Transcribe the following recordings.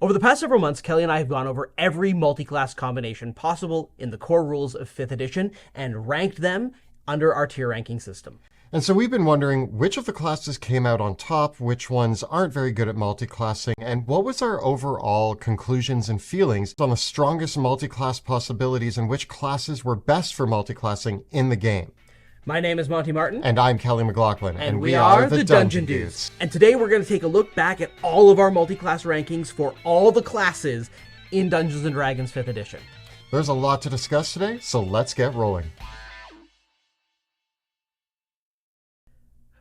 Over the past several months, Kelly and I have gone over every multi-class combination possible in the core rules of 5th edition and ranked them under our tier ranking system. And so we've been wondering which of the classes came out on top, which ones aren't very good at multiclassing, and what was our overall conclusions and feelings on the strongest multiclass possibilities and which classes were best for multiclassing in the game. My name is Monty Martin. And I'm Kelly McLaughlin. And we are the Dungeon Dudes. And today we're going to take a look back at all of our multi-class rankings for all the classes in Dungeons & Dragons 5th edition. There's a lot to discuss today, so let's get rolling.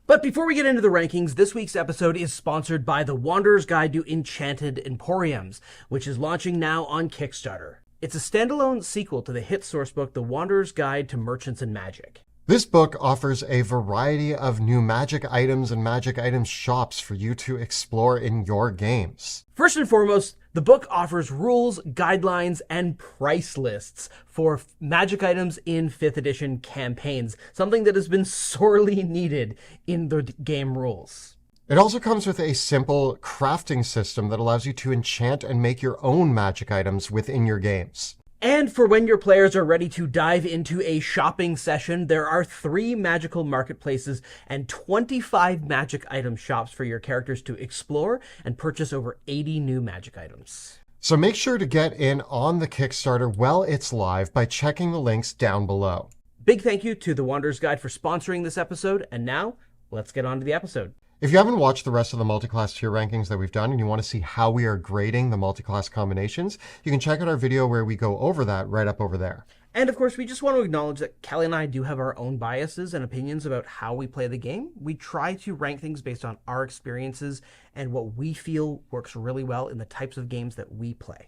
But before we get into the rankings, this week's episode is sponsored by The Wanderer's Guide to Enchanted Emporiums, which is launching now on Kickstarter. It's a standalone sequel to the hit sourcebook The Wanderer's Guide to Merchants and Magic. This book offers a variety of new magic items and magic items shops for you to explore in your games. First and foremost, the book offers rules, guidelines, and price lists for magic items in 5th edition campaigns, something that has been sorely needed in the game rules. It also comes with a simple crafting system that allows you to enchant and make your own magic items within your games. And for when your players are ready to dive into a shopping session, there are 3 magical marketplaces and 25 magic item shops for your characters to explore and purchase over 80 new magic items. So make sure to get in on the Kickstarter while it's live by checking the links down below. Big thank you to The Wanderer's Guide for sponsoring this episode, and now let's get on to the episode. If you haven't watched the rest of the multiclass tier rankings that we've done and you want to see how we are grading the multiclass combinations, you can check out our video where we go over that right up over there. And of course, we just want to acknowledge that Kelly and I do have our own biases and opinions about how we play the game. We try to rank things based on our experiences and what we feel works really well in the types of games that we play.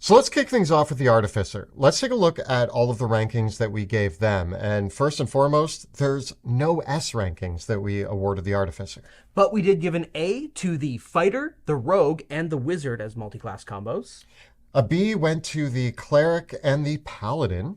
So let's kick things off with the Artificer. Let's take a look at all of the rankings that we gave them. And first and foremost, there's no S rankings that we awarded the Artificer. But we did give an A to the Fighter, the Rogue, and the Wizard as multi-class combos. A B went to the Cleric and the Paladin.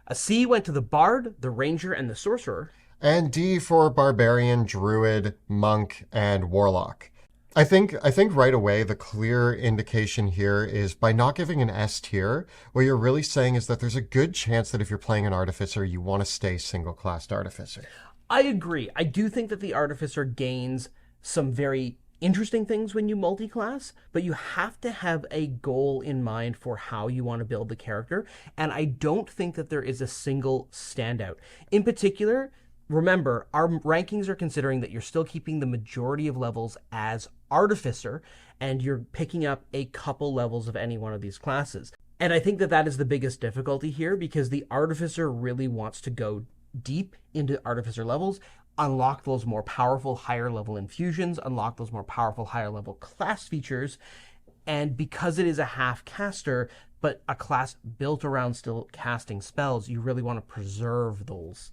A C went to the Bard, the Ranger, and the Sorcerer. And D for Barbarian, Druid, Monk, and Warlock. I think right away the clear indication here is by not giving an S tier, what you're really saying is that there's a good chance that if you're playing an Artificer, you want to stay single-classed Artificer. I agree. I do think that the Artificer gains some very interesting things when you multi-class, but you have to have a goal in mind for how you want to build the character, and I don't think that there is a single standout. In particular, remember, our rankings are considering that you're still keeping the majority of levels as Artificer, and you're picking up a couple levels of any one of these classes. And I think that that is the biggest difficulty here, because the Artificer really wants to go deep into Artificer levels, unlock those more powerful higher level infusions, unlock those more powerful higher level class features, and because it is a half caster, but a class built around still casting spells, you really want to preserve those.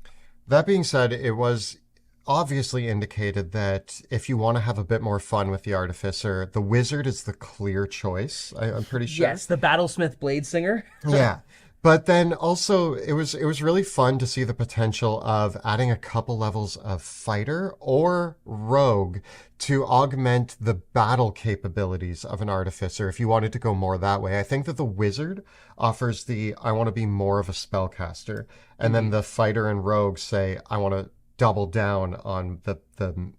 That being said, it was obviously indicated that if you want to have a bit more fun with the Artificer, the Wizard is the clear choice. I'm pretty sure. Yes, the Battlesmith Blade Singer. Yeah. But then also, it was really fun to see the potential of adding a couple levels of Fighter or Rogue to augment the battle capabilities of an Artificer if you wanted to go more that way. I think that the Wizard offers I want to be more of a spellcaster. And then the Fighter and Rogue say, I want to double down on the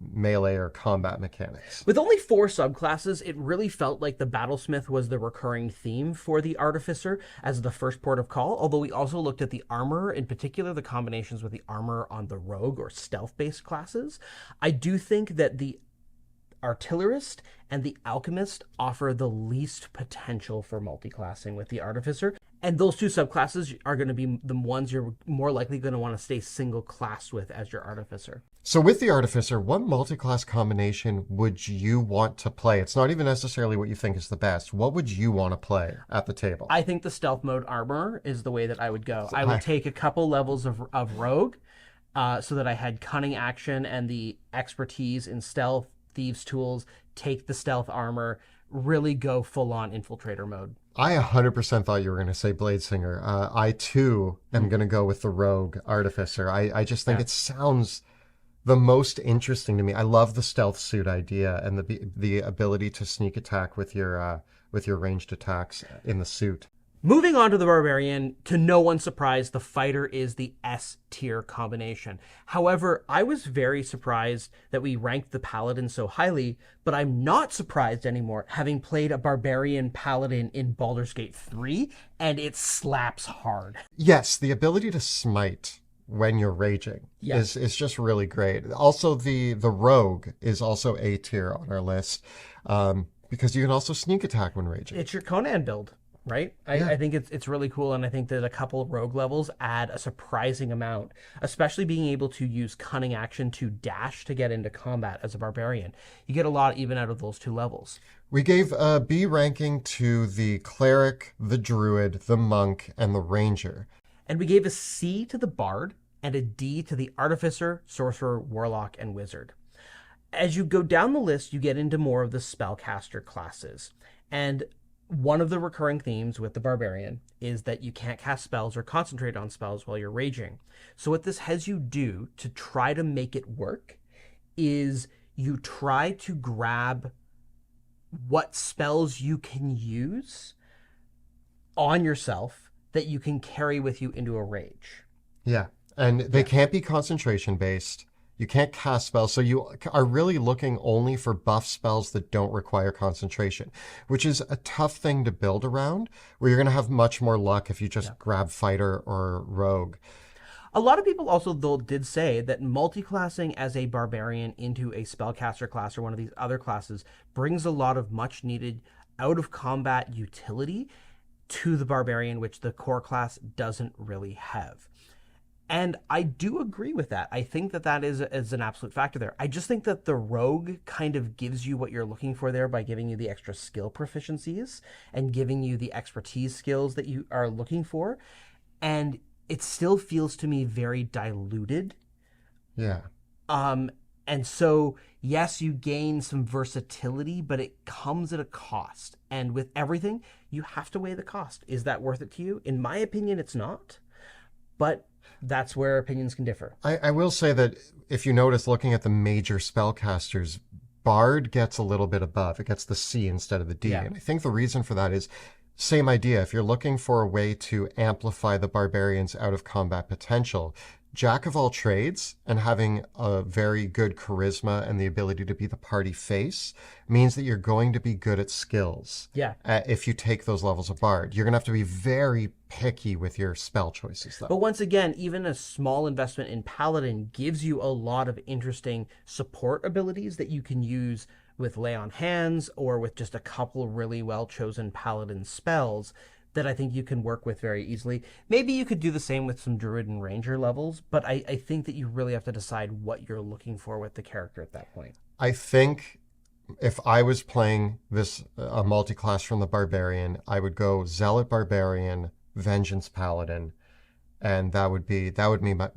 melee or combat mechanics. With only 4 subclasses, it really felt like the Battlesmith was the recurring theme for the Artificer as the first port of call, although we also looked at the Armorer, in particular the combinations with the Armorer on the Rogue or stealth-based classes. I do think that the Artillerist and the Alchemist offer the least potential for multiclassing with the Artificer, and those 2 subclasses are going to be the ones you're more likely going to want to stay single class with as your Artificer. So with the Artificer, what multiclass combination would you want to play? It's not even necessarily what you think is the best. What would you want to play at the table? I think the stealth mode Armorer is the way that I would go. I would take a couple levels of Rogue so that I had cunning action and the expertise in stealth, thieves' tools, take the stealth armor, really go full-on infiltrator mode. I 100% thought you were going to say Blade Singer. I, too, am going to go with the Rogue Artificer. I just think it sounds the most interesting to me. I love the stealth suit idea and the ability to sneak attack with your with your ranged attacks in the suit. Moving on to the Barbarian, to no one's surprise, the fighter is the S tier combination. However, I was very surprised that we ranked the Paladin so highly, but I'm not surprised anymore, having played a Barbarian Paladin in Baldur's Gate 3, and it slaps hard. Yes, the ability to smite when you're raging is just really great. Also, the Rogue is also A tier on our list, because you can also sneak attack when raging. It's your Conan build. Right? I think it's really cool, and I think that a couple of rogue levels add a surprising amount, especially being able to use cunning action to dash to get into combat as a barbarian. You get a lot even out of those 2 levels. We gave a B ranking to the Cleric, the Druid, the Monk, and the Ranger. And we gave a C to the Bard and a D to the Artificer, Sorcerer, Warlock, and Wizard. As you go down the list, you get into more of the spellcaster classes. And one of the recurring themes with the Barbarian is that you can't cast spells or concentrate on spells while you're raging. So what this has you do to try to make it work is you try to grab what spells you can use on yourself that you can carry with you into a rage. Yeah, and they can't be concentration based. You can't cast spells, so you are really looking only for buff spells that don't require concentration, which is a tough thing to build around, where you're going to have much more luck if you just grab Fighter or Rogue. A lot of people also, though, did say that multiclassing as a Barbarian into a Spellcaster class or one of these other classes brings a lot of much-needed out-of-combat utility to the Barbarian, which the core class doesn't really have. And I do agree with that. I think that that is an absolute factor there. I just think that the Rogue kind of gives you what you're looking for there by giving you the extra skill proficiencies and giving you the expertise skills that you are looking for. And it still feels to me very diluted. Yeah. And so, yes, you gain some versatility, but it comes at a cost. And with everything, you have to weigh the cost. Is that worth it to you? In my opinion, it's not. But that's where opinions can differ. I will say that if you notice, looking at the major spellcasters, Bard gets a little bit above. It gets the C instead of the D. Yeah. And I think the reason for that is same idea. If you're looking for a way to amplify the Barbarian's out-of-combat potential, Jack of all trades and having a very good charisma and the ability to be the party face means that you're going to be good at skills. Yeah. If you take those levels of Bard. You're going to have to be very picky with your spell choices, though. But once again, even a small investment in Paladin gives you a lot of interesting support abilities that you can use with Lay on Hands or with just a couple really well-chosen Paladin spells that I think you can work with very easily. Maybe you could do the same with some Druid and Ranger levels, but I think that you really have to decide what you're looking for with the character at that point. I think if I was playing a multi-class from the Barbarian, I would go Zealot Barbarian, Vengeance Paladin, and that would be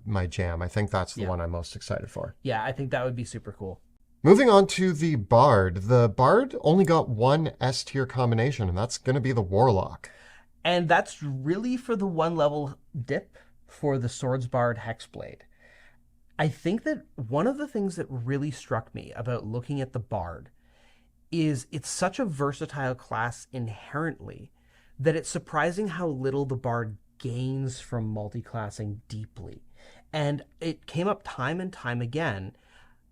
my jam. I think that's the one I'm most excited for. Yeah, I think that would be super cool. Moving on to the Bard. The Bard only got one S-tier combination, and that's going to be the Warlock. And that's really for the one level dip for the Swords Bard Hexblade. I think that one of the things that really struck me about looking at the Bard is it's such a versatile class inherently that it's surprising how little the Bard gains from multiclassing deeply. And it came up time and time again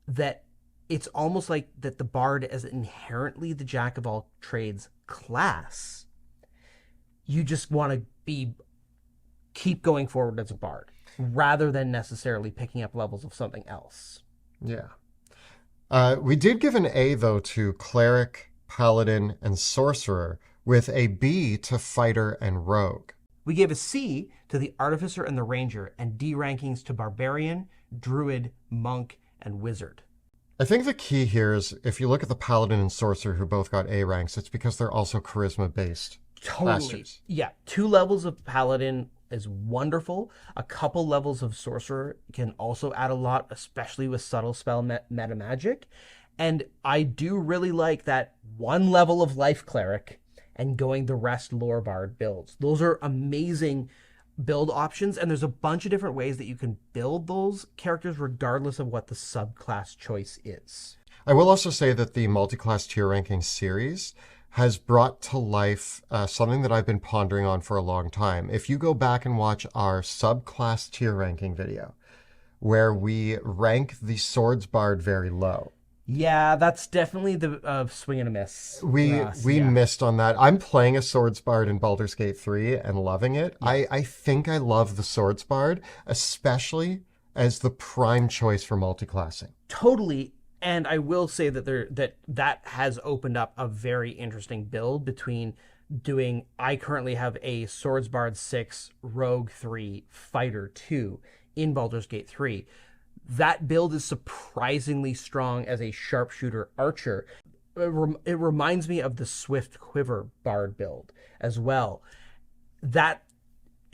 that it's almost like that the Bard is inherently the Jack of all trades class. You just want to keep going forward as a Bard rather than necessarily picking up levels of something else. Yeah. We did give an A, though, to Cleric, Paladin, and Sorcerer, with a B to Fighter and Rogue. We gave a C to the Artificer and the Ranger, and D rankings to Barbarian, Druid, Monk, and Wizard. I think the key here is if you look at the Paladin and Sorcerer who both got A ranks, it's because they're also charisma-based. Totally. Masters. Yeah. 2 levels of Paladin is wonderful. A couple levels of Sorcerer can also add a lot, especially with subtle spell meta magic. And I do really like that 1 level of Life Cleric and going the rest Lore Bard builds. Those are amazing build options, and there's a bunch of different ways that you can build those characters regardless of what the subclass choice is. I will also say that the multi-class tier ranking series has brought to life something that I've been pondering on for a long time. If you go back and watch our subclass tier ranking video, where we rank the Swords Bard very low. Yeah, that's definitely the swing and a miss. We missed on that. I'm playing a Swords Bard in Baldur's Gate 3 and loving it. Yeah. I think I love the Swords Bard, especially as the prime choice for multiclassing. Totally. And I will say that that has opened up a very interesting build between doing. I currently have a Swords Bard 6, Rogue 3, Fighter 2 in Baldur's Gate 3. That build is surprisingly strong as a sharpshooter archer. It reminds me of the Swift Quiver Bard build as well. That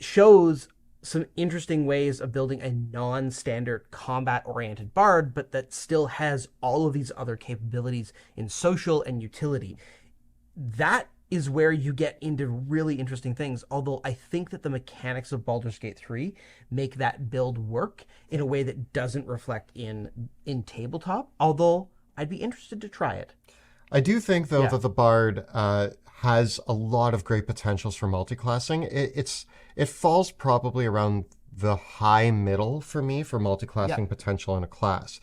shows some interesting ways of building a non-standard combat-oriented bard, but that still has all of these other capabilities in social and utility. That is where you get into really interesting things, although I think that the mechanics of Baldur's Gate 3 make that build work in a way that doesn't reflect in tabletop, although I'd be interested to try it. I do think, though, that the bard has a lot of great potentials for multiclassing. It falls probably around the high middle for me for multiclassing potential in a class.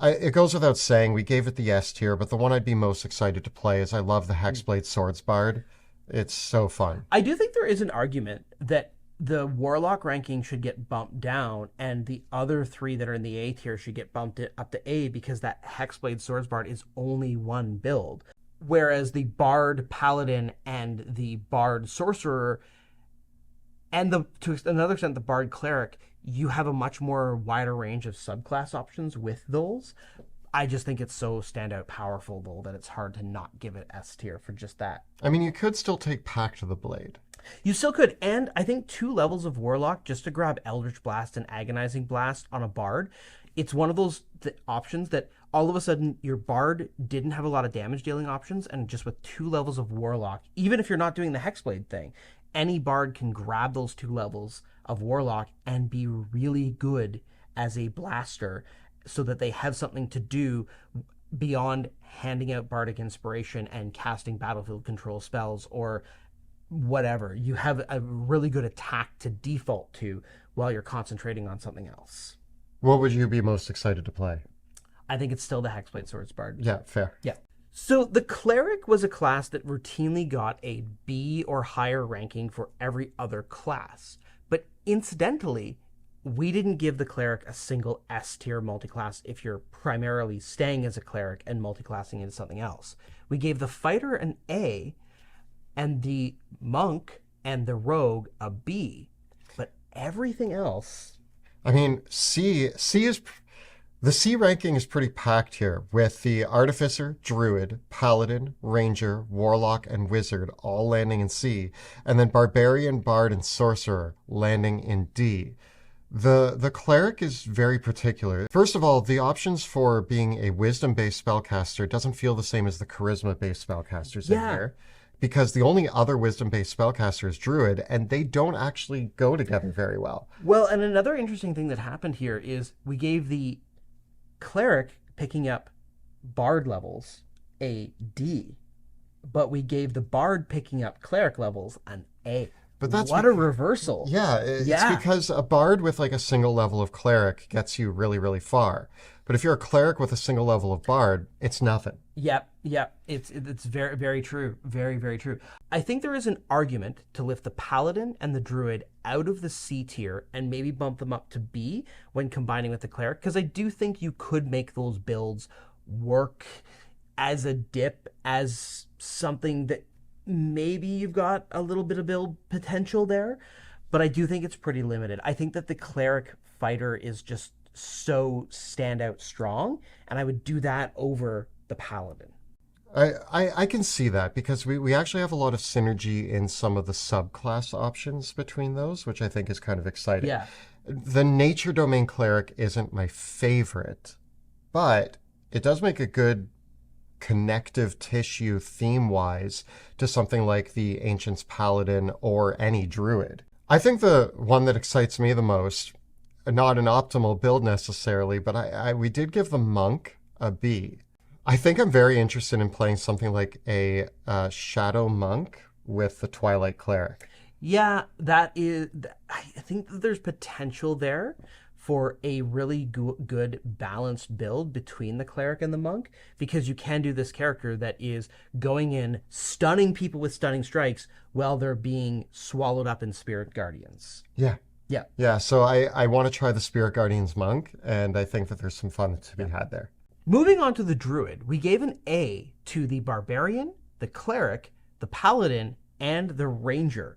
It goes without saying, we gave it the S tier, but the one I'd be most excited to play is I love the Hexblade Swords Bard. It's so fun. I do think there is an argument that the Warlock ranking should get bumped down, and the other three that are in the A tier should get bumped up to A, because that Hexblade Swords Bard is only one build. Whereas the Bard Paladin and the Bard Sorcerer, and to another extent the Bard Cleric, you have a much more wider range of subclass options with those. I just think it's so standout powerful, though, that it's hard to not give it S tier for just that. I mean, you could still take Pact of the Blade. You still could, and I think 2 levels of Warlock just to grab Eldritch Blast and Agonizing Blast on a Bard. It's one of those options that all of a sudden your Bard didn't have a lot of damage dealing options, and just with 2 levels of Warlock, even if you're not doing the Hexblade thing, any Bard can grab those 2 levels of Warlock and be really good as a blaster, so that they have something to do beyond handing out Bardic Inspiration and casting battlefield control spells or whatever. You have a really good attack to default to while you're concentrating on something else. What would you be most excited to play? I think it's still the Hexblade Swords Bard. Yeah, fair. Yeah. So the Cleric was a class that routinely got a B or higher ranking for every other class. But incidentally, we didn't give the Cleric a single S tier multiclass if you're primarily staying as a Cleric and multiclassing into something else. We gave the Fighter an A and the Monk and the Rogue a B. But everything else... I mean, the C ranking is pretty packed here, with the Artificer, Druid, Paladin, Ranger, Warlock, and Wizard all landing in C, and then Barbarian, Bard, and Sorcerer landing in D. The Cleric is very particular. First of all, the options for being a Wisdom-based spellcaster doesn't feel the same as the Charisma-based spellcasters in here, because the only other Wisdom-based spellcaster is Druid, and they don't actually go together very well. Well, and another interesting thing that happened here is we gave the Cleric picking up Bard levels a D, but we gave the Bard picking up Cleric levels an A. But that's what a reversal. Yeah, it's because a Bard with like a single level of Cleric gets you really, really far. But if you're a Cleric with a single level of Bard, it's nothing. Yep. It's very, very true. Very, very true. I think there is an argument to lift the Paladin and the Druid out of the C tier and maybe bump them up to B when combining with the Cleric, because I do think you could make those builds work as a dip, as something that maybe you've got a little bit of build potential there, but I do think it's pretty limited. I think that the Cleric Fighter is just so standout strong, and I would do that over the Paladin. I can see that, because we actually have a lot of synergy in some of the subclass options between those, which I think is kind of exciting. Yeah. The Nature Domain Cleric isn't my favorite, but it does make a good connective tissue theme-wise to something like the Ancient's Paladin or any Druid. I think the one that excites me the most, not an optimal build necessarily, but we did give the Monk a B. I think I'm very interested in playing something like a Shadow Monk with the Twilight Cleric. Yeah, that is. I think that there's potential there for a really good balanced build between the cleric and the monk, because you can do this character that is going in, stunning people with stunning strikes while they're being swallowed up in spirit guardians. Yeah. Yeah. Yeah, so I want to try the Spirit Guardians Monk, and I think that there's some fun to be had there. Moving on to the druid, we gave an A to the barbarian, the cleric, the paladin, and the ranger.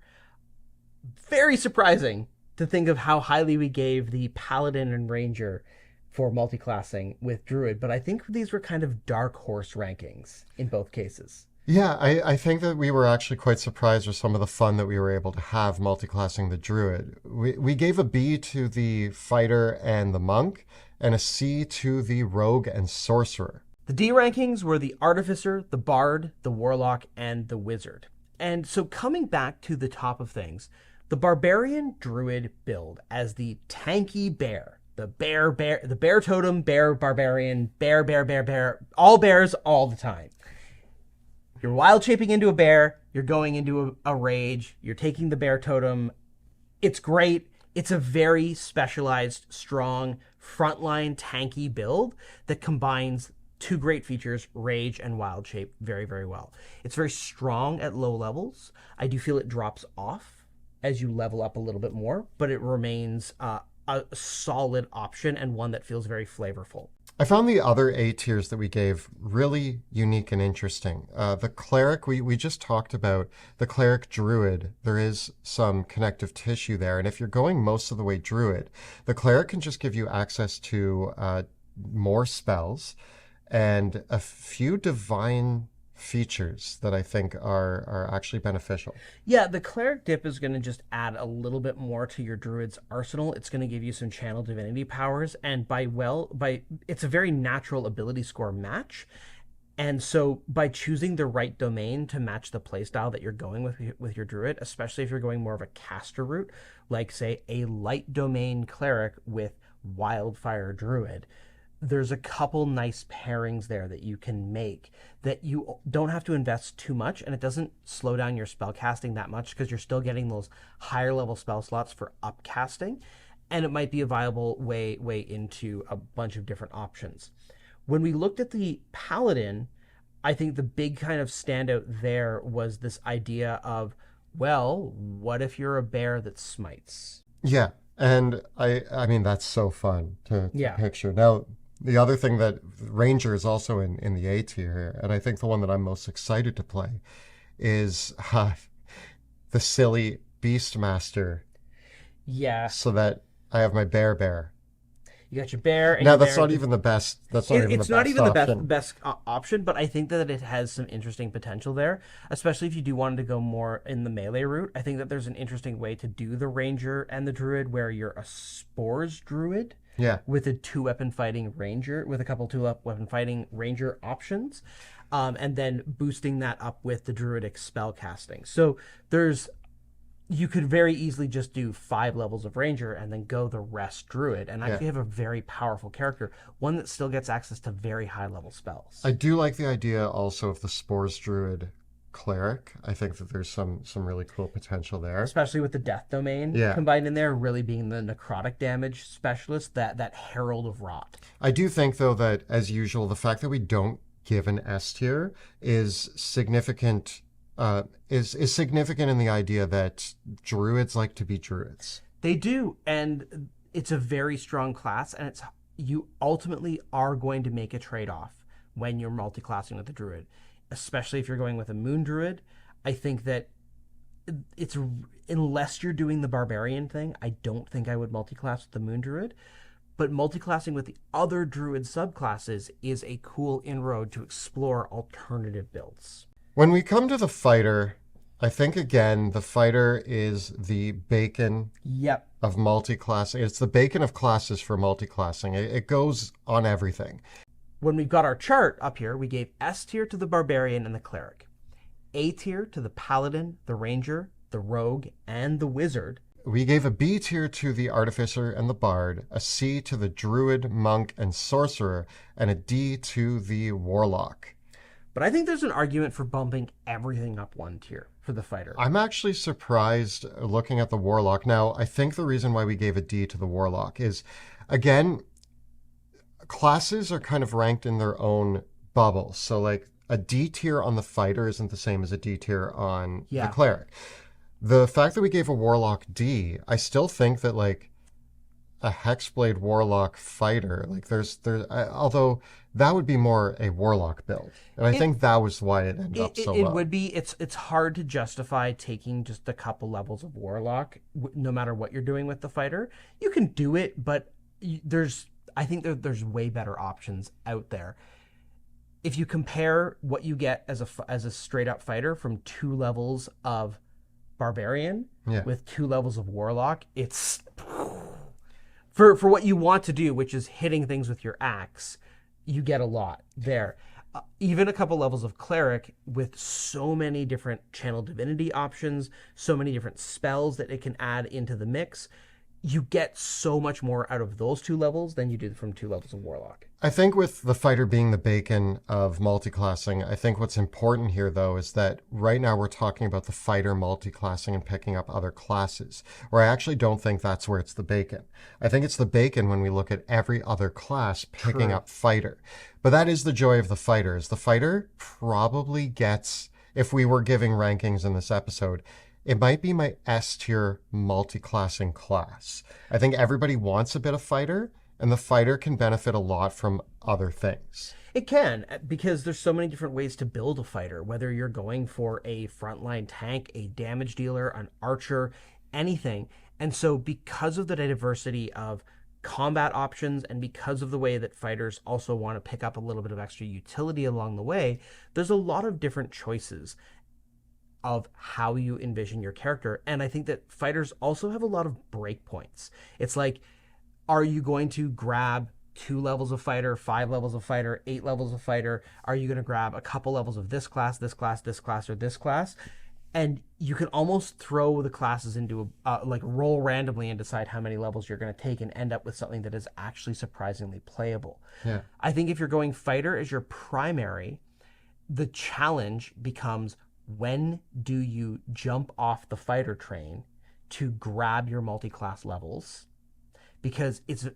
Very surprising to think of how highly we gave the paladin and ranger for multiclassing with druid, but I think these were kind of dark horse rankings in both cases. Yeah, I think that we were actually quite surprised with some of the fun that we were able to have multiclassing the druid. We gave a B to the fighter and the monk, and a C to the rogue and sorcerer. The D rankings were the artificer, the bard, the warlock, and the wizard. And so coming back to the top of things, the barbarian druid build as the tanky bear, the bear totem, bear barbarian, bear, all bears all the time. You're wild shaping into a bear, you're going into a rage, you're taking the bear totem. It's great. It's a very specialized, strong, frontline tanky build that combines two great features, rage and wild shape, very, very well. It's very strong at low levels. I do feel it drops off as you level up a little bit more, but it remains a solid option and one that feels very flavorful. I found the other A tiers that we gave really unique and interesting. The cleric, we just talked about the cleric druid. There is some connective tissue there. And if you're going most of the way druid, the cleric can just give you access to more spells and a few divine features that I think are actually beneficial. Yeah, the cleric dip is going to just add a little bit more to your druid's arsenal. It's going to give you some channel divinity powers, and it's a very natural ability score match. And so by choosing the right domain to match the playstyle that you're going with your druid, especially if you're going more of a caster route, like say a light domain cleric with wildfire druid, there's a couple nice pairings there that you can make that you don't have to invest too much, and it doesn't slow down your spell casting that much because you're still getting those higher level spell slots for upcasting, and it might be a viable way into a bunch of different options. When we looked at the paladin, I think the big kind of standout there was this idea of, well, what if you're a bear that smites? Yeah, and I mean that's so fun to picture. Now, the other thing that Ranger is also in the A tier here, and I think the one that I'm most excited to play is the silly Beastmaster. Yeah. So that I have my bear. You got your bear. And now, that's not even the best. It's not even the best option, but I think that it has some interesting potential there, especially if you do want to go more in the melee route. I think that there's an interesting way to do the Ranger and the Druid where you're a Spores Druid. Yeah. With a 2-weapon fighting ranger, with a couple 2-weapon fighting ranger options, and then boosting that up with the druidic spell casting. So you could very easily just do 5 levels of ranger and then go the rest druid, and actually have a very powerful character, one that still gets access to very high level spells. I do like the idea also of the Spores Druid Cleric. I think that there's some really cool potential there, especially with the death domain combined in there, really being the necrotic damage specialist, that herald of rot. I do think though that, as usual, the fact that we don't give an S tier is significant. Is significant in the idea that druids like to be druids. They do, and it's a very strong class, and you ultimately are going to make a trade-off when you're multiclassing with the druid. Especially if you're going with a moon druid. I think that unless you're doing the barbarian thing, I don't think I would multiclass with the moon druid. But multiclassing with the other druid subclasses is a cool inroad to explore alternative builds. When we come to the fighter, I think again the fighter is the bacon of multiclassing. It's the bacon of classes for multiclassing. It goes on everything. When we've got our chart up here, we gave S tier to the barbarian and the cleric, A tier to the paladin, the ranger, the rogue, and the wizard. we gave a B tier to the Artificer and the Bard, a C to the Druid, Monk, and Sorcerer, and a D to the Warlock. But I think there's an argument for bumping everything up one tier for the fighter. I'm actually surprised looking at the Warlock. Now, I think the reason why we gave a D to the Warlock is, again, classes are kind of ranked in their own bubbles. So, like, a D tier on the fighter isn't the same as a D tier on the Cleric. The fact that we gave a Warlock D, I still think that, like, a Hexblade Warlock fighter, like, although that would be more a Warlock build. And I think that was why it ended up so well. It would be. It's hard to justify taking just a couple levels of Warlock, no matter what you're doing with the fighter. You can do it, but I think there's way better options out there. If you compare what you get as a straight up fighter from 2 levels of Barbarian with 2 levels of Warlock, it's for what you want to do, which is hitting things with your axe, you get a lot there. Even a couple levels of Cleric with so many different channel divinity options, so many different spells that it can add into the mix, you get so much more out of those 2 levels than you do from 2 levels of Warlock. I think with the fighter being the bacon of multiclassing, I think what's important here, though, is that right now we're talking about the fighter multiclassing and picking up other classes, where I actually don't think that's where it's the bacon. I think it's the bacon when we look at every other class picking up fighter. But that is the joy of the fighter, is the fighter probably gets, if we were giving rankings in this episode, it might be my S tier multiclassing class. I think everybody wants a bit of fighter, and the fighter can benefit a lot from other things. It can, because there's so many different ways to build a fighter, whether you're going for a frontline tank, a damage dealer, an archer, anything. And so because of the diversity of combat options and because of the way that fighters also want to pick up a little bit of extra utility along the way, there's a lot of different choices of how you envision your character. And I think that fighters also have a lot of breakpoints. It's like, are you going to grab 2 levels of fighter, 5 levels of fighter, 8 levels of fighter? Are you going to grab a couple levels of this class, this class, this class, or this class? And you can almost throw the classes into roll randomly and decide how many levels you're going to take and end up with something that is actually surprisingly playable. Yeah. I think if you're going fighter as your primary, the challenge becomes, when do you jump off the fighter train to grab your multi-class levels? Because it's,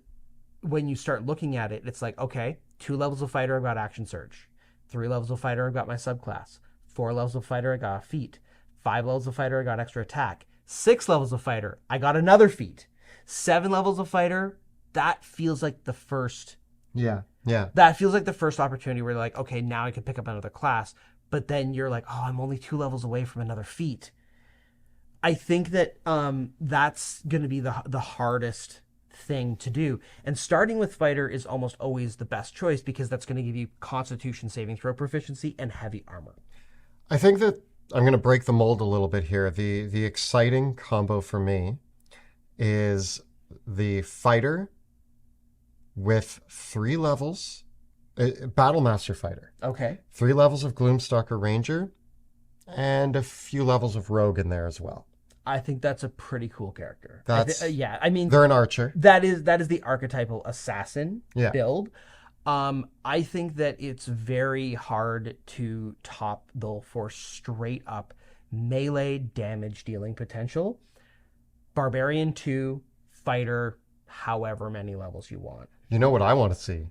when you start looking at it, it's like, okay, 2 levels of fighter, I've got action surge. 3 levels of fighter, I've got my subclass. 4 levels of fighter, I got a feat. 5 levels of fighter, I got extra attack. 6 levels of fighter, I got another feat. 7 levels of fighter, that feels like the first. Yeah. That feels like the first opportunity where you're like, okay, now I can pick up another class. But then you're like, oh, I'm only 2 levels away from another feat. I think that that's going to be the hardest thing to do. And starting with fighter is almost always the best choice, because that's going to give you constitution saving throw proficiency and heavy armor. I think that I'm going to break the mold a little bit here. The exciting combo for me is the fighter with 3 levels, Battlemaster fighter. Okay. 3 levels of Gloomstalker Ranger, and a few levels of Rogue in there as well. I think that's a pretty cool character. I mean, they're an archer. That is the archetypal assassin build. I think that it's very hard to top, though, for straight up melee damage dealing potential. Barbarian 2, fighter, however many levels you want. You know what I want to see?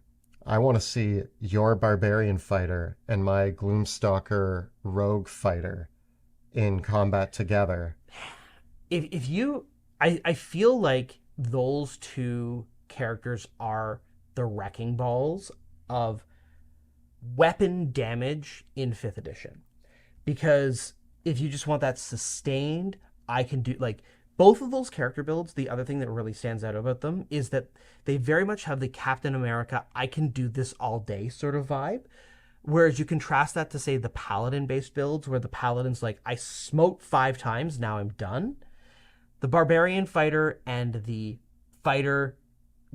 I want to see your Barbarian fighter and my Gloomstalker Rogue fighter in combat together. If you, I feel like those 2 characters are the wrecking balls of weapon damage in 5th edition. Because if you just want that sustained, I can do, like, both of those character builds. The other thing that really stands out about them is that they very much have the Captain America, I can do this all day sort of vibe. Whereas you contrast that to, say, the Paladin-based builds, where the Paladin's like, I smoked 5 times, now I'm done. The Barbarian fighter and the fighter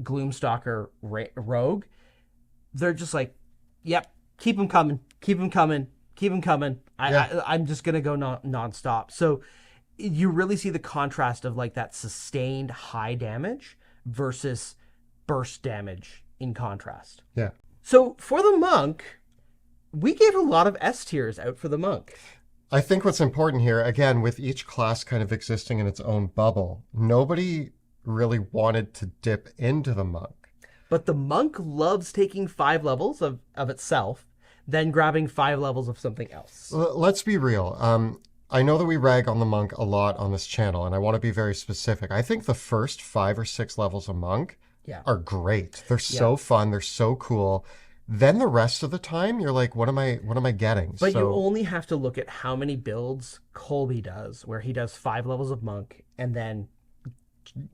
Gloomstalker Rogue, they're just like, yep, keep them coming. I'm just going to go nonstop. So you really see the contrast of like that sustained high damage versus burst damage in contrast. Yeah. So for the monk, we gave a lot of S tiers out for the monk. I think what's important here, again, with each class kind of existing in its own bubble, nobody really wanted to dip into the monk. But the monk loves taking 5 levels of itself, then grabbing 5 levels of something else. Let's be real. I know that we rag on the monk a lot on this channel, and I want to be very specific. I think the first 5 or 6 levels of monk are great. They're so fun. They're so cool. Then the rest of the time, you're like, what am I getting? But you only have to look at how many builds Colby does, where he does 5 levels of monk and then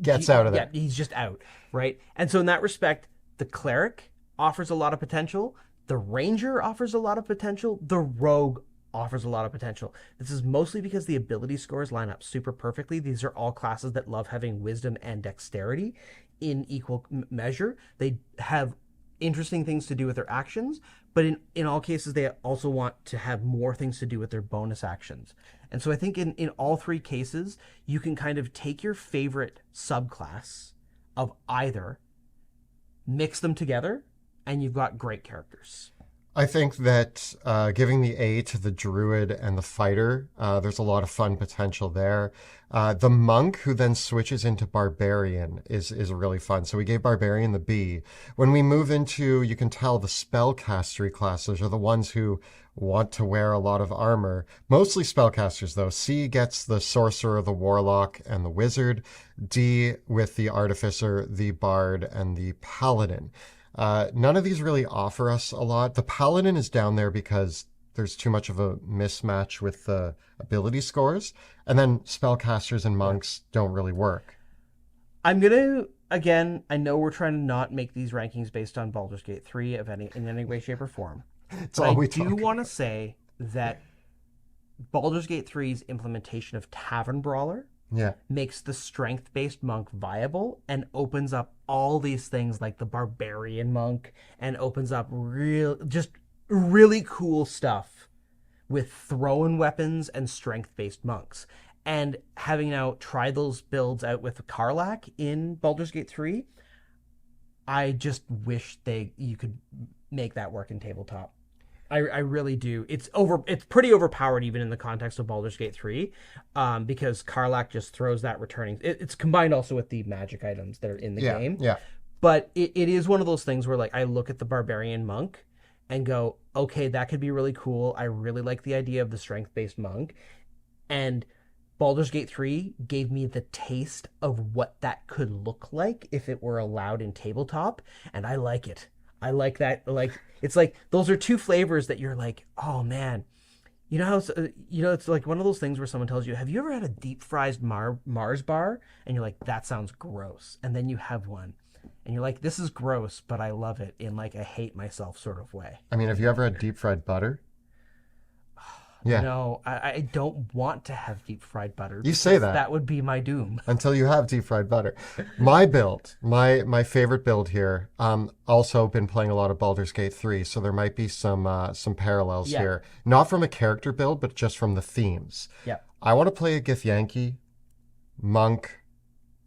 gets out of there. Yeah, he's just out, right? And so in that respect, the cleric offers a lot of potential. The ranger offers a lot of potential. The rogue offers a lot of potential. This is mostly because the ability scores line up super perfectly. These are all classes that love having wisdom and dexterity in equal measure. They have interesting things to do with their actions, but in all cases, they also want to have more things to do with their bonus actions. And so I think in all 3 cases, you can kind of take your favorite subclass of either, mix them together, and you've got great characters. I think that giving the A to the druid and the fighter, there's a lot of fun potential there. The monk, who then switches into barbarian, is really fun. So we gave barbarian the B. When we move into, you can tell the spellcastery classes are the ones who want to wear a lot of armor. Mostly spellcasters, though. C gets the sorcerer, the warlock, and the wizard. D with the artificer, the bard, and the paladin. None of these really offer us a lot. The Paladin is down there because there's too much of a mismatch with the ability scores. And then spellcasters and monks don't really work. I'm going to, again, I know we're trying to not make these rankings based on Baldur's Gate 3 in any way, shape, or form. It's all we talk I do want to say that Baldur's Gate 3's implementation of Tavern Brawler makes the strength-based monk viable and opens up all these things like the barbarian monk and opens up really cool stuff with thrown weapons and strength-based monks. And having now tried those builds out with Karlach in Baldur's Gate 3, I just wish you could make that work in tabletop. I really do. It's pretty overpowered even in the context of Baldur's Gate 3, because Karlach just throws that returning. It's combined also with the magic items that are in the game. Yeah. But it is one of those things where like I look at the barbarian monk and go, okay, that could be really cool. I really like the idea of the strength-based monk. And Baldur's Gate 3 gave me the taste of what that could look like if it were allowed in tabletop, and I like it. I like that. Like, it's like those are 2 flavors that you're like, oh man, you know how it's like one of those things where someone tells you, have you ever had a deep fried Mars bar? And you're like, that sounds gross. And then you have one, and you're like, this is gross, but I love it in like a hate myself sort of way. I mean, have you ever had deep fried butter? Yeah. No, I don't want to have deep fried butter. You say that. That would be my doom. Until you have deep fried butter. My build, my favorite build here, also been playing a lot of Baldur's Gate 3, so there might be some parallels here. Not from a character build, but just from the themes. Yeah. I want to play a Githyanki, monk,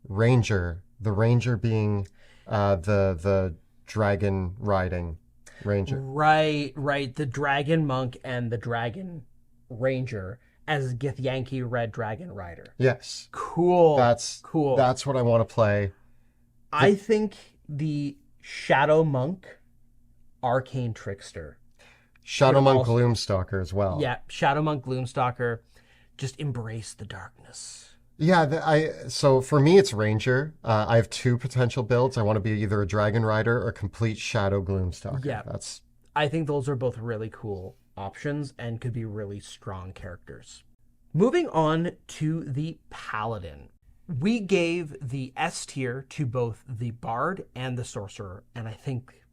ranger, the ranger being the dragon riding ranger. Right. The dragon monk and the dragon ranger as Githyanki Red Dragon Rider. Yes. Cool. That's what I want to play. I think the Shadow Monk Arcane Trickster. Shadow Monk Gloomstalker as well. Yeah, Shadow Monk Gloomstalker. Just embrace the darkness. Yeah, so for me it's Ranger. I have 2 potential builds. I want to be either a Dragon Rider or complete Shadow Gloomstalker. Yeah. I think those are both really cool options and could be really strong characters. Moving on to the Paladin. We gave the S tier to both the Bard and the Sorcerer, and I think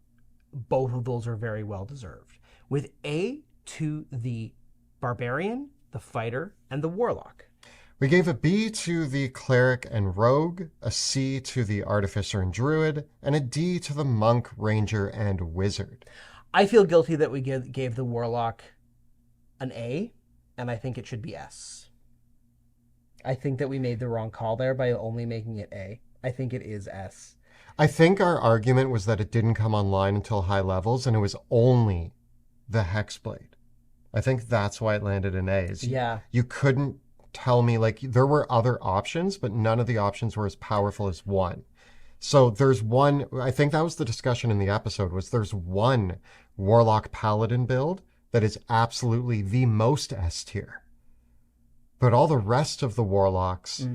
both of those are very well deserved. With A to the Barbarian, the Fighter, and the Warlock. We gave a B to the Cleric and Rogue, a C to the Artificer and Druid, and a D to the Monk, Ranger, and Wizard. I feel guilty that we gave the Warlock an A, and I think it should be S. I think that we made the wrong call there by only making it A. I think it is S. I think our argument was that it didn't come online until high levels, and it was only the Hexblade. I think that's why it landed in A. Yeah. You couldn't tell me, like, there were other options, but none of the options were as powerful as one. So there's one, I think that was the discussion in the episode, was there's one Warlock Paladin build that is absolutely the most S tier. But all the rest of the Warlocks,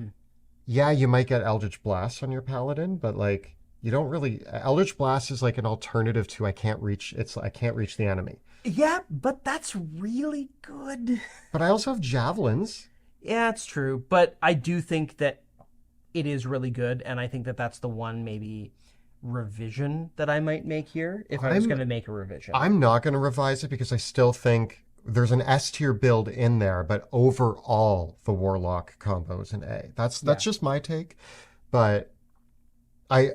yeah, you might get Eldritch Blast on your Paladin, but like, you don't really, Eldritch Blast is like an alternative to I can't reach the enemy. Yeah, but that's really good. But I also have Javelins. Yeah, it's true. But I do think that it is really good, and I think that that's the one maybe revision that I might make here if I was going to make a revision. I'm not going to revise it because I still think there's an S tier build in there, but overall the Warlock combo is an A. That's just my take. But I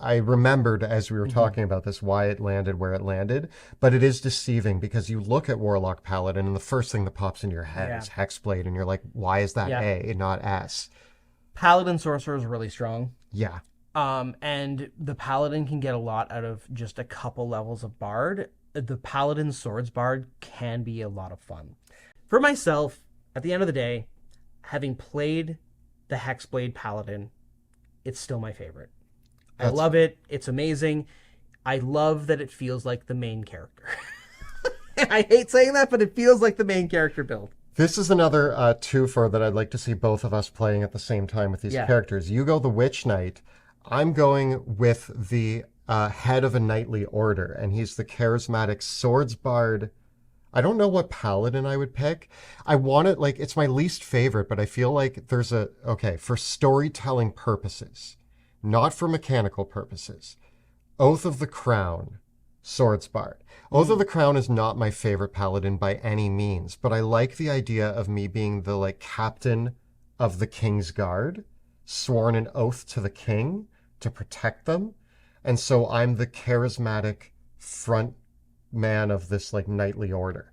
remembered as we were talking about this why it landed where it landed, but it is deceiving because you look at Warlock Paladin and the first thing that pops into your head is Hexblade, and you're like, why is that A, not S? Paladin Sorcerer is really strong. Yeah. And the Paladin can get a lot out of just a couple levels of Bard. The Paladin Swords Bard can be a lot of fun. For myself, at the end of the day, having played the Hexblade Paladin, it's still my favorite. I love it. It's amazing. I love that it feels like the main character. I hate saying that, but it feels like the main character build. This is another twofer that I'd like to see both of us playing at the same time with these characters. You go the Witch Knight. I'm going with the head of a knightly order, and he's the charismatic swords bard. I don't know what paladin I would pick. I want it, like, it's my least favorite, but I feel like there's for storytelling purposes, not for mechanical purposes. Oath of the Crown, swords bard. Oath of the Crown is not my favorite paladin by any means, but I like the idea of me being the, like, captain of the King's Guard, sworn an oath to the king to protect them. And so I'm the charismatic front man of this, like, knightly order.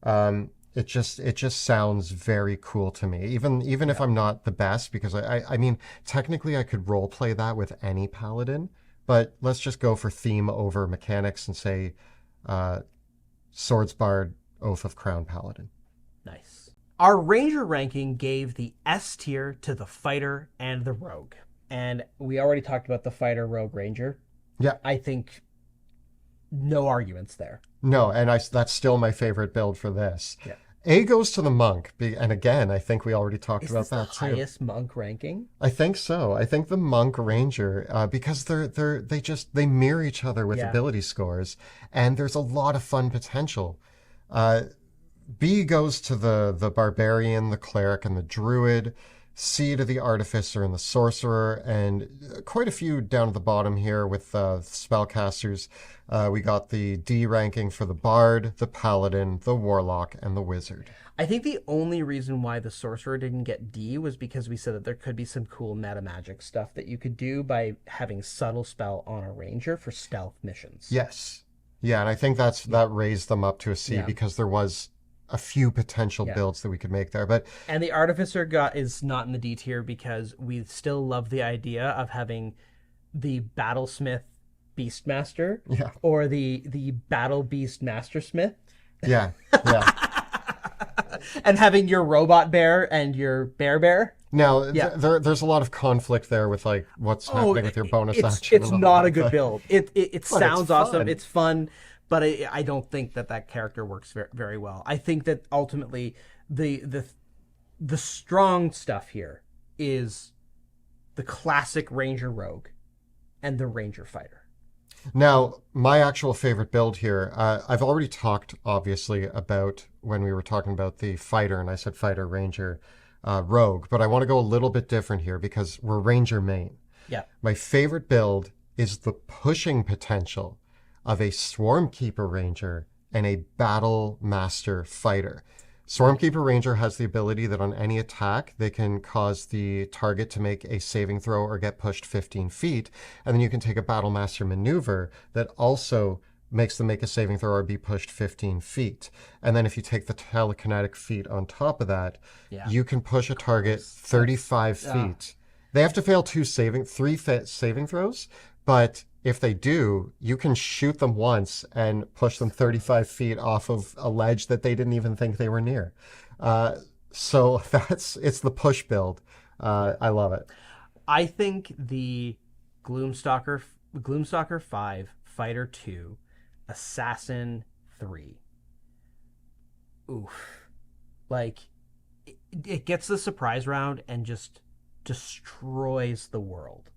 It just sounds very cool to me, even if I'm not the best, because I mean, technically I could role play that with any paladin, but let's just go for theme over mechanics and say swords bard, Oath of Crown paladin. Nice. Our ranger ranking gave the S tier to the fighter and the rogue, and we already talked about the fighter, rogue, ranger. Yeah, I think no arguments there. No, and that's still my favorite build for this. Yeah. A goes to the monk, and again, I think we already talked about that too. Is this the highest monk ranking? I think so. I think the monk ranger, because they mirror each other with ability scores, and there's a lot of fun potential. B goes to the barbarian, the cleric, and the druid. C to the artificer and the sorcerer, and quite a few down at the bottom here with spellcasters. We got the D ranking for the bard, the paladin, the warlock, and the wizard. I think the only reason why the sorcerer didn't get D was because we said that there could be some cool meta magic stuff that you could do by having subtle spell on a ranger for stealth missions. Yes. Yeah, and I think that raised them up to a C because there was a few potential builds that we could make there. And the artificer is not in the D tier because we still love the idea of having the battlesmith beastmaster or the battle beast mastersmith. Yeah. And having your robot bear and your bear. Now, there's a lot of conflict there with, like, what's happening with your bonus action. It's not a good build. It sounds awesome. It's fun. But I don't think that character works very, very well. I think that ultimately the strong stuff here is the classic ranger rogue and the ranger fighter. Now, my actual favorite build here, I've already talked, obviously, about when we were talking about the fighter, and I said fighter, ranger, rogue. But I want to go a little bit different here because we're ranger main. Yeah. My favorite build is the pushing potential of a Swarmkeeper Ranger and a Battle Master Fighter. Swarmkeeper Ranger has the ability that on any attack, they can cause the target to make a saving throw or get pushed 15 feet. And then you can take a Battle Master maneuver that also makes them make a saving throw or be pushed 15 feet. And then if you take the telekinetic feat on top of that, Yeah. you can push a target 35 feet. They have to fail three saving throws, but if they do, you can shoot them once and push them 35 feet off of a ledge that they didn't even think they were near. So it's the push build. I love it. I think the Gloomstalker 5, Fighter 2, Assassin 3. Oof. Like, it gets the surprise round and just destroys the world.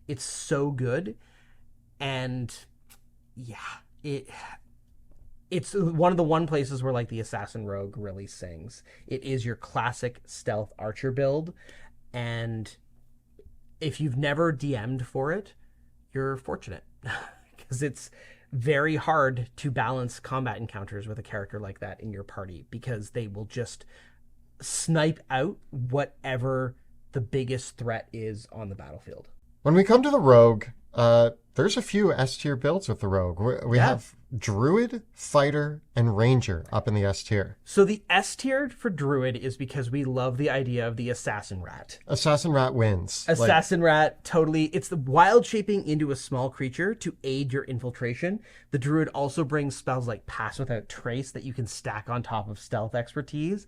It's so good. And yeah, it's one of the one places where like the Assassin Rogue really sings. It is your classic stealth archer build. And if you've never DM'd for it, you're fortunate. Because it's very hard to balance combat encounters with a character like that in your party, because they will just snipe out whatever the biggest threat is on the battlefield. When we come to the Rogue, there's a few S tier builds with the Rogue. We have Druid, Fighter, and Ranger up in the S tier. So the S tier for Druid is because we love the idea of the Assassin Rat. Assassin Rat wins. Assassin Rat, totally. It's the wild shaping into a small creature to aid your infiltration. The Druid also brings spells like Pass Without Trace that you can stack on top of stealth expertise.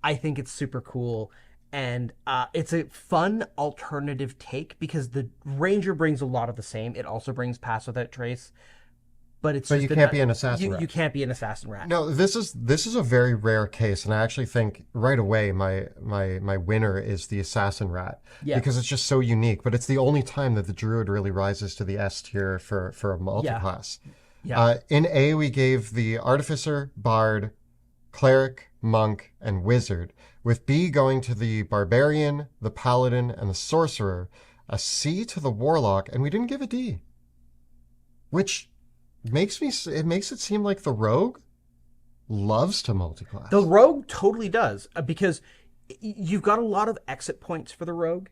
I think it's super cool. And it's a fun alternative take because the Ranger brings a lot of the same. It also brings Pass Without Trace. But you can't be an Assassin Rat. You can't be an Assassin Rat. No, this is a very rare case, and I actually think right away my winner is the Assassin Rat. Yeah. Because it's just so unique. But it's the only time that the Druid really rises to the S tier for a multiclass. Yeah. In A, we gave the Artificer, Bard, Cleric, Monk, and Wizard, with B going to the Barbarian, the Paladin, and the Sorcerer, a C to the Warlock, and we didn't give a D. Which makes it seem like the Rogue loves to multiclass. The Rogue totally does, because you've got a lot of exit points for the Rogue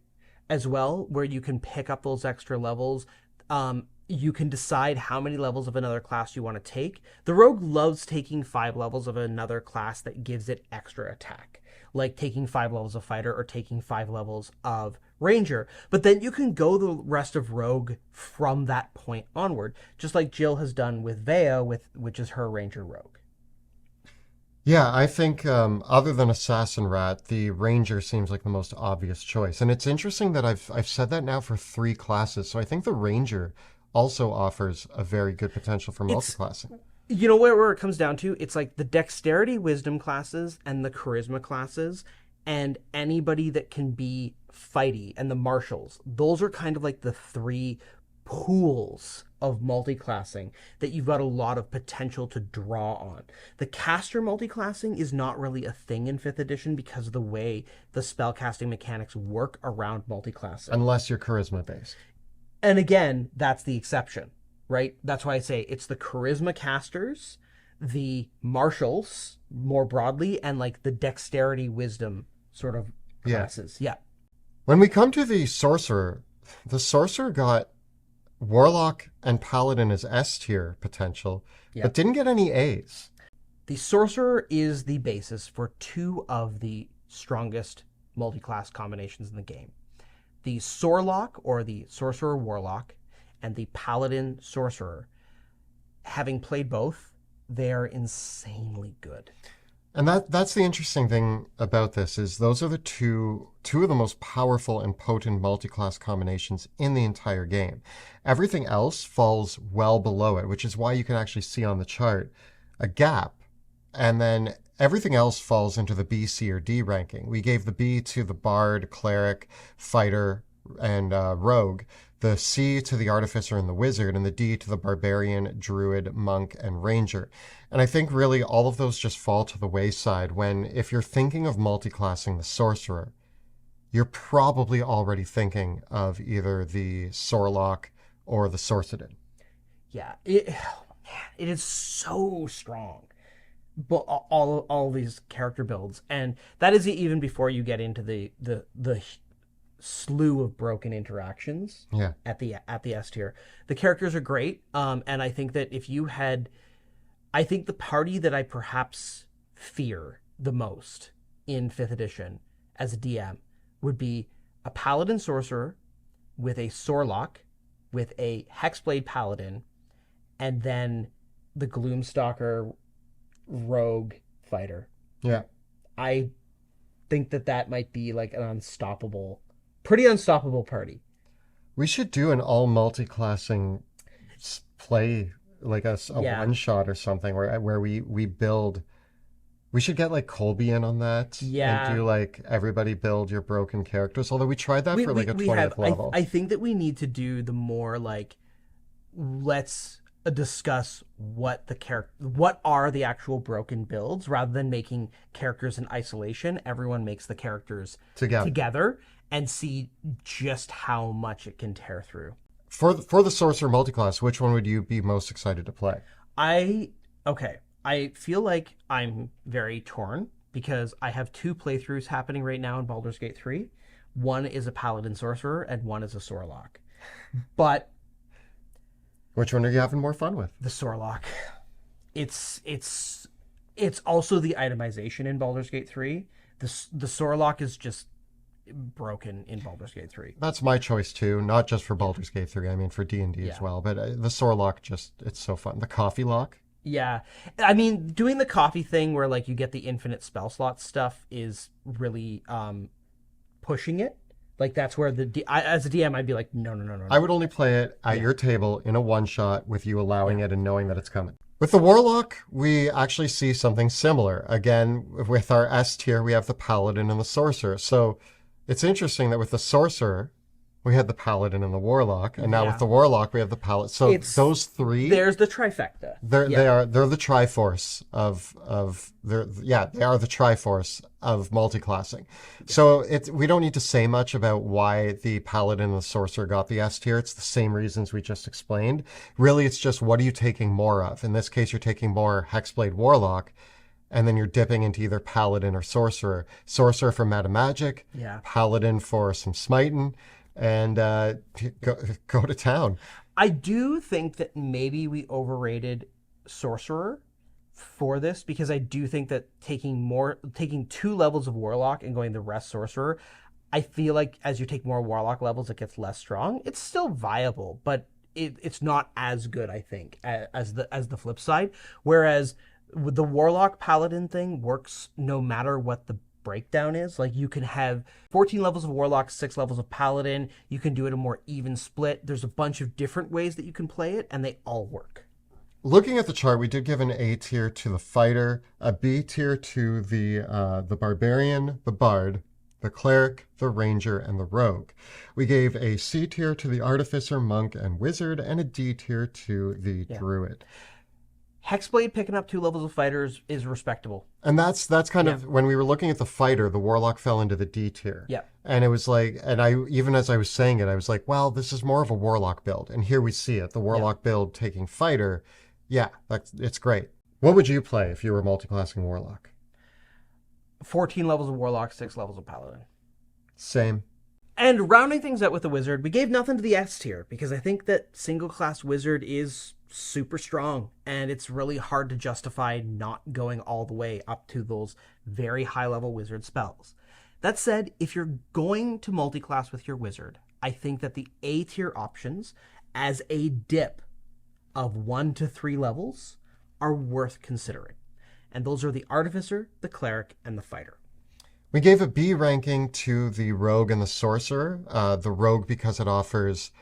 as well, where you can pick up those extra levels. You can decide how many levels of another class you want to take. The Rogue loves taking 5 levels of another class that gives it extra attack, like taking 5 levels of Fighter or taking 5 levels of Ranger. But then you can go the rest of Rogue from that point onward, just like Jill has done with Vea, which is her Ranger Rogue. Yeah, I think other than Assassin Rat, the Ranger seems like the most obvious choice. And it's interesting that I've said that now for 3 classes, so I think the Ranger also offers a very good potential for multiclassing. You know where it comes down to? It's like the Dexterity Wisdom classes and the Charisma classes and anybody that can be fighty and the Marshals. Those are kind of like the 3 pools of multiclassing that you've got a lot of potential to draw on. The caster multiclassing is not really a thing in 5th edition because of the way the spellcasting mechanics work around multiclassing. Unless you're charisma based. And again, that's the exception, right? That's why I say it's the charisma casters, the Marshals more broadly, and like the Dexterity Wisdom sort of classes. Yeah. When we come to the Sorcerer got Warlock and Paladin as S tier potential, but didn't get any A's. The Sorcerer is the basis for 2 of the strongest multi-class combinations in the game. The Sorlock, or the Sorcerer Warlock, and the Paladin Sorcerer. Having played both, they are insanely good. And that's the interesting thing about this, is those are the two of the most powerful and potent multi-class combinations in the entire game. Everything else falls well below it, which is why you can actually see on the chart a gap. And then everything else falls into the B, C, or D ranking. We gave the B to the Bard, Cleric, Fighter, and Rogue, the C to the Artificer and the Wizard, and the D to the Barbarian, Druid, Monk, and Ranger. And I think really all of those just fall to the wayside when, if you're thinking of multiclassing the Sorcerer, you're probably already thinking of either the Sorlock or the Sorcerer. Yeah, it is so strong. But all these character builds, and that is even before you get into the slew of broken interactions Yeah. at the S tier. The characters are great, and I think that if you had, I think the party that I perhaps fear the most in 5th edition as a DM would be a Paladin Sorcerer with a Sorlock, with a Hexblade Paladin, and then the Gloomstalker Rogue Fighter. Yeah. I think that might be like an pretty unstoppable party. We should do an all multi-classing play, like a one-shot or something where we build. We should get like Colby in on that. Yeah. And do like everybody build your broken characters. Although we tried that for like a 20th level. I think that we need to do the more like, let's discuss what are the actual broken builds rather than making characters in isolation. Everyone makes the characters together and see just how much it can tear through. For the Sorcerer multiclass, which one would you be most excited to play? I feel like I'm very torn because I have 2 playthroughs happening right now in Baldur's Gate 3. One is a Paladin Sorcerer and one is a Sorlock. But which one are you having more fun with? The Sorlock. It's also the itemization in Baldur's Gate 3. The Sorlock is just broken in Baldur's Gate 3. That's my choice too, not just for Baldur's Gate 3. I mean for D&D as well. But the Sorlock it's so fun. The coffee lock. Yeah. I mean, doing the coffee thing where like you get the infinite spell slot stuff is really pushing it. Like that's where as a DM I'd be like, no. I would only play it at your table in a one-shot with you allowing it and knowing that it's coming. With the Warlock, we actually see something similar. Again, with our S tier, we have the Paladin and the Sorcerer. So it's interesting that with the Sorcerer, we had the Paladin and the Warlock, and now with the Warlock, we have the Paladin. So those 3... There's the trifecta. They're the Triforce they are the Triforce of multiclassing. So we don't need to say much about why the Paladin and the Sorcerer got the S tier. It's the same reasons we just explained. Really, it's just what are you taking more of? In this case, you're taking more Hexblade Warlock, and then you're dipping into either Paladin or Sorcerer. Sorcerer for meta magic, Paladin for some smiting, and go to town. I do think that maybe we overrated Sorcerer for this because I do think that taking 2 levels of Warlock and going the rest Sorcerer, I feel like as you take more Warlock levels, it gets less strong. It's still viable, but it's not as good, I think, as the flip side. Whereas with the Warlock Paladin thing works no matter what the breakdown is. Like you can have 14 levels of Warlock, 6 levels of Paladin. You can do it a more even split. There's a bunch of different ways that you can play it, and they all work. Looking at the chart, we did give an A tier to the Fighter, a B tier to the Barbarian, the Bard, the Cleric, the Ranger, and the Rogue. We gave a C tier to the Artificer, Monk, and Wizard, and a D tier to the Druid. Hexblade picking up 2 levels of fighters is respectable. And that's kind of, when we were looking at the Fighter, the Warlock fell into the D tier. Yeah. And it was like, and even as I was saying it, I was like, well, this is more of a Warlock build. And here we see it, the Warlock build taking Fighter. Yeah, it's great. What would you play if you were multiclassing Warlock? 14 levels of Warlock, 6 levels of Paladin. Same. And rounding things out with the Wizard, we gave nothing to the S tier because I think that single class Wizard is super strong and it's really hard to justify not going all the way up to those very high level Wizard spells. That said, if you're going to multiclass with your Wizard, I think that the A tier options as a dip of 1 to 3 levels are worth considering. And those are the Artificer, the Cleric, and the Fighter. We gave a B ranking to the Rogue and the Sorcerer. The Rogue because it offers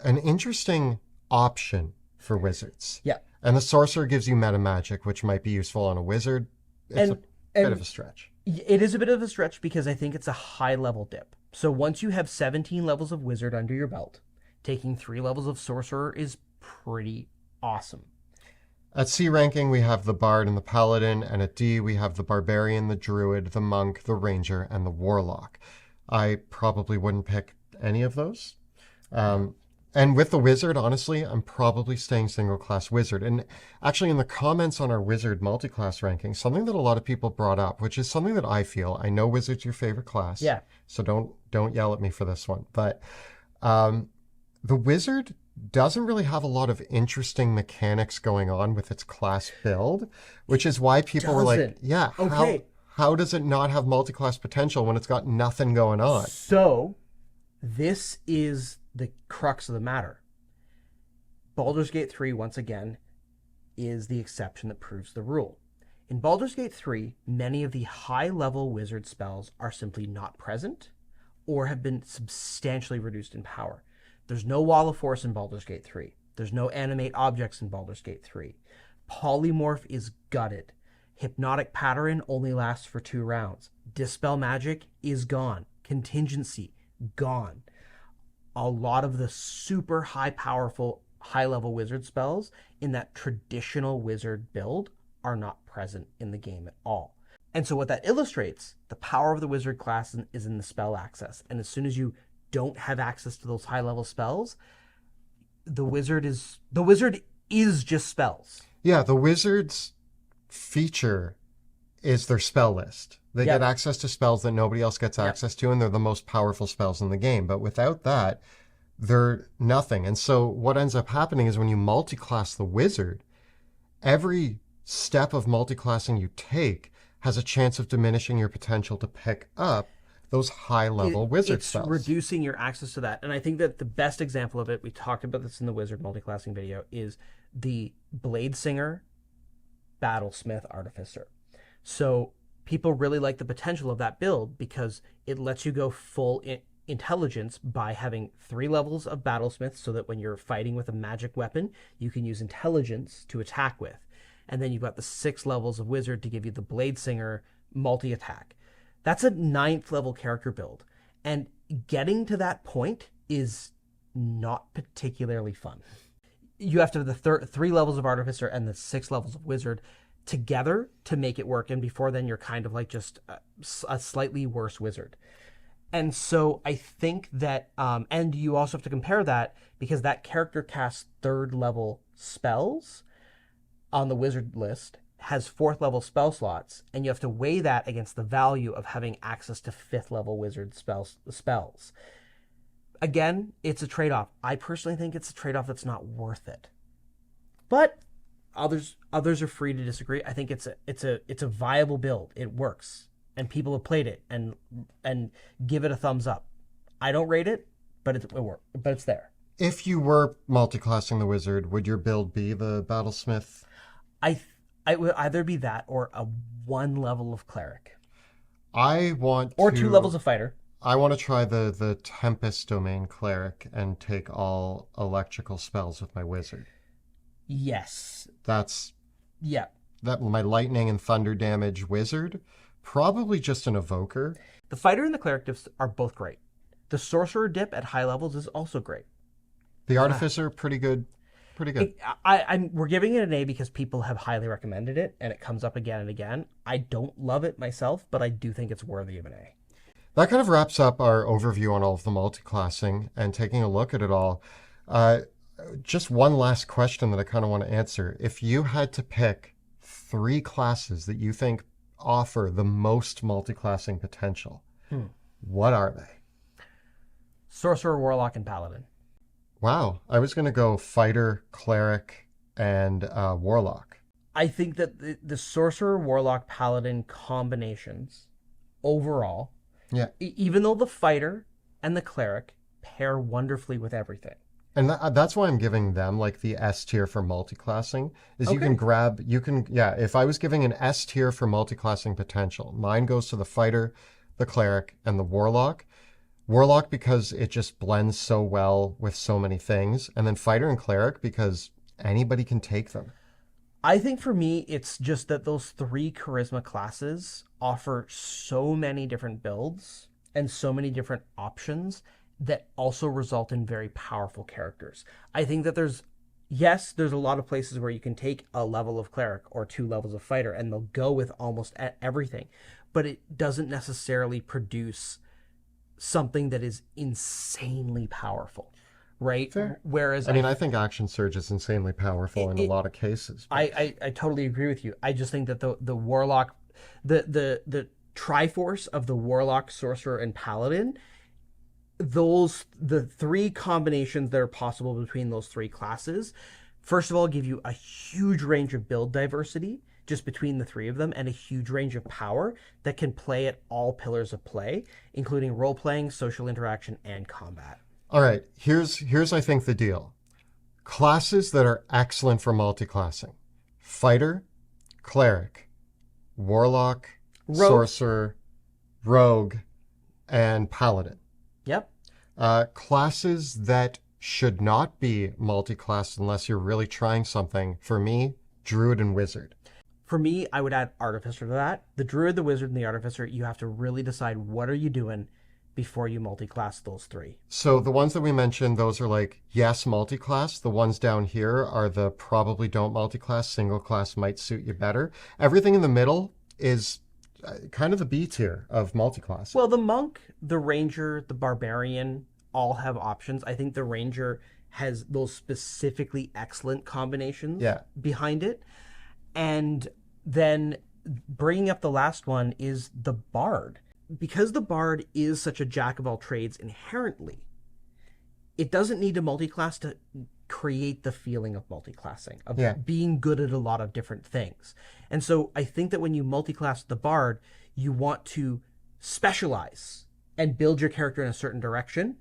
an interesting option for wizards. Yeah. And the Sorcerer gives you meta magic, which might be useful on a wizard. It's a bit of a stretch. It is a bit of a stretch because I think it's a high level dip. So once you have 17 levels of Wizard under your belt, taking 3 levels of Sorcerer is pretty awesome. At C ranking, we have the Bard and the Paladin, and at D, we have the Barbarian, the Druid, the Monk, the Ranger, and the Warlock. I probably wouldn't pick any of those. And with the wizard, honestly, I'm probably staying single class wizard. And actually, in the comments on our wizard multiclass ranking, something that a lot of people brought up, which is something that I feel, I know wizard's your favorite class, Yeah. so don't yell at me for this one. But the wizard doesn't really have a lot of interesting mechanics going on with its class build, which is why people were like, Doesn't. yeah, Okay. how does it not have multi-class potential when it's got nothing going on? So, this is the crux of the matter. Baldur's Gate 3, once again, is the exception that proves the rule. In Baldur's Gate 3, many of the high-level wizard spells are simply not present or have been substantially reduced in power. There's no Wall of Force in Baldur's Gate 3. There's no animate objects in Baldur's Gate 3. Polymorph is gutted. Hypnotic Pattern only lasts for 2 rounds. Dispel Magic is gone. Contingency, gone. A lot of the super powerful, high-level wizard spells in that traditional wizard build are not present in the game at all. And so what that illustrates, the power of the wizard class is in the spell access. And as soon as you don't have access to those high-level spells, the wizard is just spells. Yeah, the wizard's feature is their spell list. They Yep. get access to spells that nobody else gets access to, and they're the most powerful spells in the game. But without that, they're nothing. And so what ends up happening is when you multi-class the wizard, every step of multi-classing you take has a chance of diminishing your potential to pick up those high-level wizard spells. It's reducing your access to that. And I think that the best example of it, we talked about this in the wizard multi-classing video, is the Blade Singer Battlesmith Artificer. So people really like the potential of that build because it lets you go full intelligence by having 3 levels of Battlesmith so that when you're fighting with a magic weapon, you can use intelligence to attack with. And then you've got the 6 levels of wizard to give you the Blade Singer multi-attack. That's a 9th level character build. And getting to that point is not particularly fun. You have to have the 3 levels of Artificer and the 6 levels of Wizard together to make it work. And before then, you're kind of like just a slightly worse Wizard. And so I think that, and you also have to compare that because that character casts 3rd level spells on the Wizard list, has 4th level spell slots, and you have to weigh that against the value of having access to 5th level Wizard spells. Again, it's a trade-off. I personally think it's a trade-off that's not worth it. But others are free to disagree. I think it's a viable build. It works, and people have played it and give it a thumbs up. I don't rate it, but it works. But it's there. If you were multi-classing the wizard, would your build be the Battlesmith? I would either be that or a 1 level of Cleric. Or 2 levels of Fighter. I want to try the Tempest Domain Cleric and take all electrical spells with my wizard. Yes. That my lightning and thunder damage wizard, probably just an evoker. The Fighter and the Cleric dips are both great. The Sorcerer dip at high levels is also great. The Artificer, pretty good. We're giving it an A because people have highly recommended it, and it comes up again and again. I don't love it myself, but I do think it's worthy of an A. That kind of wraps up our overview on all of the multiclassing and taking a look at it all. Just one last question that I kind of want to answer. If you had to pick 3 classes that you think offer the most multiclassing potential, what are they? Sorcerer, Warlock, and Paladin. Wow. I was going to go Fighter, Cleric, and Warlock. I think that the Sorcerer, Warlock, Paladin combinations overall, Yeah. Even though the Fighter and the Cleric pair wonderfully with everything. And that's why I'm giving them like the S tier for multiclassing, is Okay. if I was giving an S tier for multiclassing potential, mine goes to the Fighter, the Cleric, and the Warlock. Warlock because it just blends so well with so many things, and then Fighter and Cleric because anybody can take them. I think for me, it's just that those 3 charisma classes offer so many different builds and so many different options that also result in very powerful characters. I think that there's a lot of places where you can take a level of Cleric or 2 levels of Fighter and they'll go with almost everything, but it doesn't necessarily produce something that is insanely powerful. right? Fair. Whereas I mean, I think Action Surge is insanely powerful in a lot of cases. I totally agree with you. I just think that the Warlock, the Triforce of the Warlock, Sorcerer, and Paladin, the three combinations that are possible between those three classes, first of all, give you a huge range of build diversity just between the three of them, and a huge range of power that can play at all pillars of play, including role-playing, social interaction, and combat. All right, here's I think the deal. Classes that are excellent for multiclassing: Fighter, Cleric, Warlock, Sorcerer, Rogue, and Paladin. Yep. Classes that should not be multiclassed unless you're really trying something, for me, Druid and Wizard. For me, I would add Artificer to that. The Druid, the Wizard, and the Artificer, you have to really decide what are you doing before you multiclass those three. So the ones that we mentioned, those are like, yes, multiclass. The ones down here are the probably don't multiclass. Single class might suit you better. Everything in the middle is kind of the B tier of multiclass. Well, the Monk, the Ranger, the Barbarian all have options. I think the Ranger has those specifically excellent combinations behind it. And then bringing up the last one is the Bard. Because the Bard is such a jack of all trades inherently, it doesn't need a multiclass to create the feeling of multiclassing, of being good at a lot of different things. And so I think that when you multiclass the Bard, you want to specialize and build your character in a certain direction.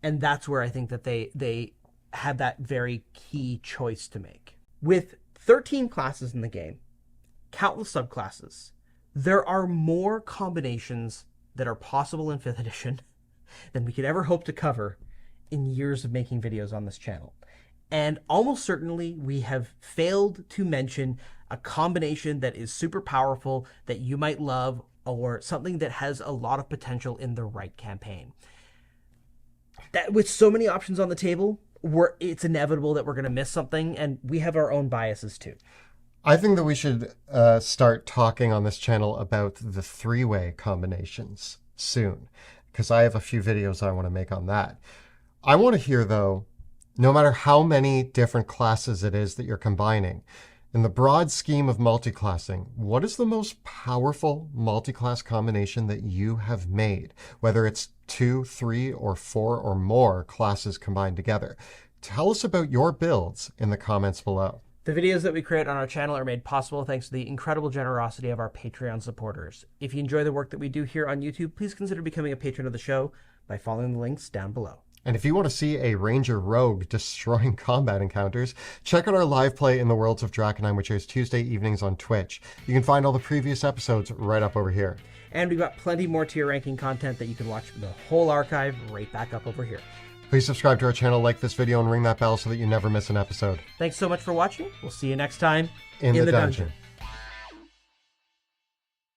And that's where I think that they have that very key choice to make. With 13 classes in the game, countless subclasses, there are more combinations that are possible in 5th edition than we could ever hope to cover in years of making videos on this channel. And almost certainly we have failed to mention a combination that is super powerful that you might love, or something that has a lot of potential in the right campaign. That, with so many options on the table, it's inevitable that we're going to miss something, and we have our own biases too. I think that we should start talking on this channel about the three-way combinations soon, because I have a few videos I want to make on that. I want to hear, though, no matter how many different classes it is that you're combining, in the broad scheme of multiclassing, what is the most powerful multiclass combination that you have made? Whether it's 2, 3, or 4 or more classes combined together. Tell us about your builds in the comments below. The videos that we create on our channel are made possible thanks to the incredible generosity of our Patreon supporters. If you enjoy the work that we do here on YouTube, please consider becoming a patron of the show by following the links down below. And if you want to see a Ranger Rogue destroying combat encounters, check out our live play in the Worlds of Drakenheim, which airs Tuesday evenings on Twitch. You can find all the previous episodes right up over here. And we've got plenty more tier ranking content that you can watch the whole archive right back up over here. Please subscribe to our channel, like this video, and ring that bell so that you never miss an episode. Thanks so much for watching. We'll see you next time in the dungeon.